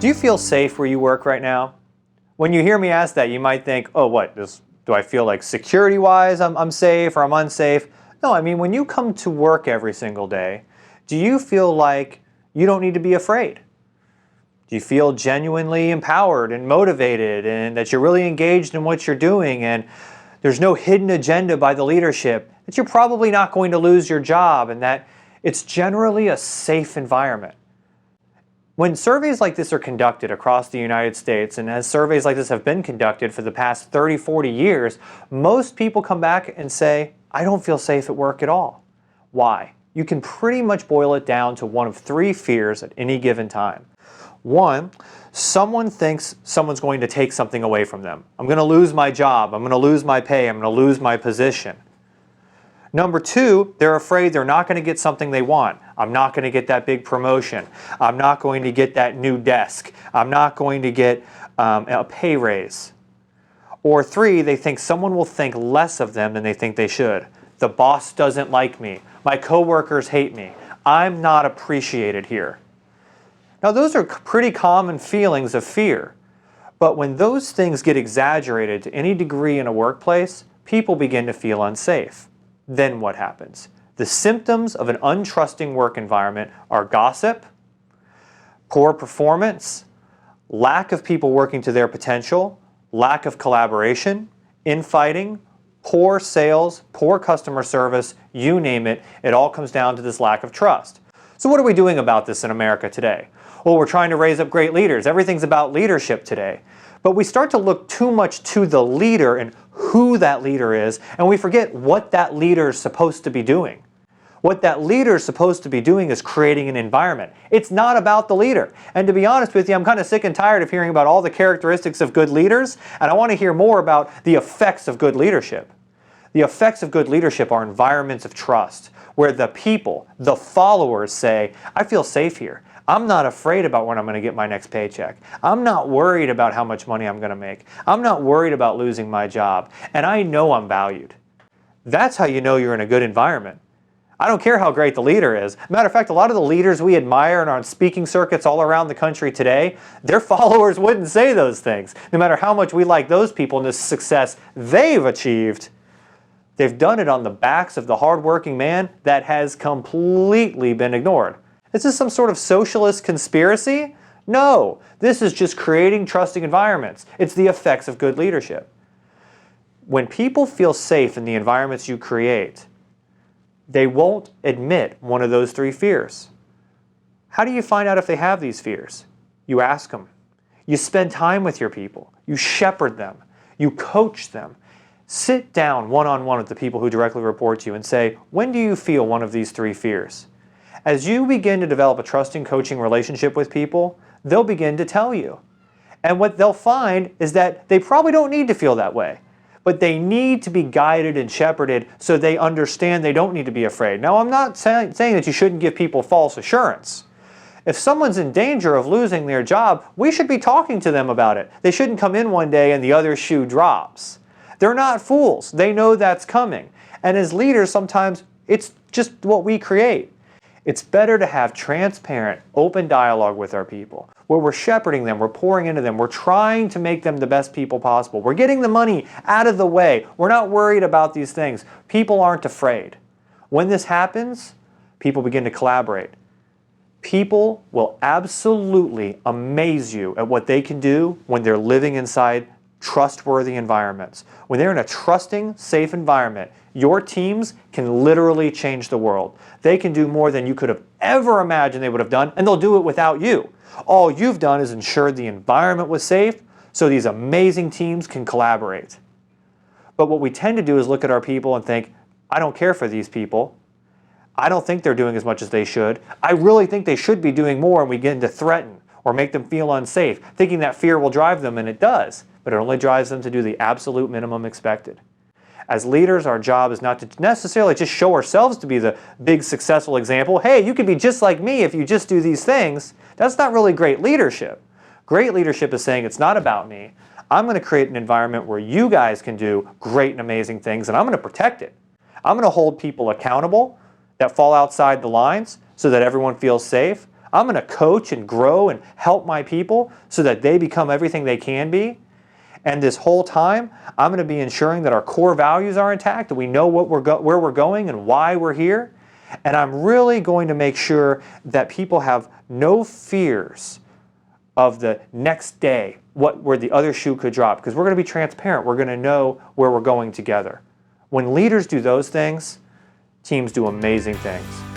Do you feel safe where you work right now? When you hear me ask that, you might think, oh, what, do I feel like security-wise I'm safe or I'm unsafe? No, I mean, when you come to work every single day, do you feel like you don't need to be afraid? Do you feel genuinely empowered and motivated and that you're really engaged in what you're doing and there's no hidden agenda by the leadership, that you're probably not going to lose your job and that it's generally a safe environment? When surveys like this are conducted across the United States, and as surveys like this have been conducted for the past 30, 40 years, most people come back and say, I don't feel safe at work at all. Why? You can pretty much boil it down to one of three fears at any given time. One, someone thinks someone's going to take something away from them. I'm going to lose my job. I'm going to lose my pay. I'm going to lose my position. Number two, they're afraid they're not going to get something they want. I'm not going to get that big promotion. I'm not going to get that new desk. I'm not going to get a pay raise. Or three, they think someone will think less of them than they think they should. The boss doesn't like me. My coworkers hate me. I'm not appreciated here. Now, those are pretty common feelings of fear. But when those things get exaggerated to any degree in a workplace, people begin to feel unsafe. Then what happens? The symptoms of an untrusting work environment are gossip, poor performance, lack of people working to their potential, lack of collaboration, infighting, poor sales, poor customer service, you name it, it all comes down to this lack of trust. So what are we doing about this in America today? Well, we're trying to raise up great leaders. Everything's about leadership today. But we start to look too much to the leader and who that leader is, and we forget what that leader is supposed to be doing. What that leader is supposed to be doing is creating an environment. It's not about the leader. And to be honest with you, I'm kind of sick and tired of hearing about all the characteristics of good leaders, and I want to hear more about the effects of good leadership. The effects of good leadership are environments of trust, where the people, the followers say, I feel safe here. I'm not afraid about when I'm going to get my next paycheck. I'm not worried about how much money I'm going to make. I'm not worried about losing my job. And I know I'm valued. That's how you know you're in a good environment. I don't care how great the leader is. Matter of fact, a lot of the leaders we admire and are on speaking circuits all around the country today, their followers wouldn't say those things. No matter how much we like those people and the success they've achieved, they've done it on the backs of the hardworking man that has completely been ignored. Is this some sort of socialist conspiracy? No, this is just creating trusting environments. It's the effects of good leadership. When people feel safe in the environments you create, they won't admit one of those three fears. How do you find out if they have these fears? You ask them. You spend time with your people. You shepherd them. You coach them. Sit down one-on-one with the people who directly report to you and say, when do you feel one of these three fears? As you begin to develop a trusting coaching relationship with people, they'll begin to tell you. And what they'll find is that they probably don't need to feel that way, but they need to be guided and shepherded so they understand they don't need to be afraid. Now, I'm not saying that you shouldn't give people false assurance. If someone's in danger of losing their job, we should be talking to them about it. They shouldn't come in one day and the other shoe drops. They're not fools. They know that's coming. And as leaders, sometimes it's just what we create. It's better to have transparent, open dialogue with our people, where we're shepherding them, we're pouring into them, we're trying to make them the best people possible. We're getting the money out of the way. We're not worried about these things. People aren't afraid. When this happens, people begin to collaborate. People will absolutely amaze you at what they can do when they're living inside trustworthy environments. When they're in a trusting, safe environment, your teams can literally change the world. They can do more than you could have ever imagined they would have done, and they'll do it without you. All you've done is ensured the environment was safe so these amazing teams can collaborate. But what we tend to do is look at our people and think, I don't care for these people. I don't think they're doing as much as they should. I really think they should be doing more, and we begin to threaten or make them feel unsafe, thinking that fear will drive them, and it does, but it only drives them to do the absolute minimum expected. As leaders, our job is not to necessarily just show ourselves to be the big successful example. Hey, you could be just like me if you just do these things. That's not really great leadership. Great leadership is saying it's not about me. I'm going to create an environment where you guys can do great and amazing things, and I'm going to protect it. I'm going to hold people accountable that fall outside the lines so that everyone feels safe. I'm going to coach and grow and help my people so that they become everything they can be. And this whole time, I'm going to be ensuring that our core values are intact, that we know where we're going and why we're here. And I'm really going to make sure that people have no fears of the next day, where the other shoe could drop, because we're going to be transparent. We're going to know where we're going together. When leaders do those things, teams do amazing things.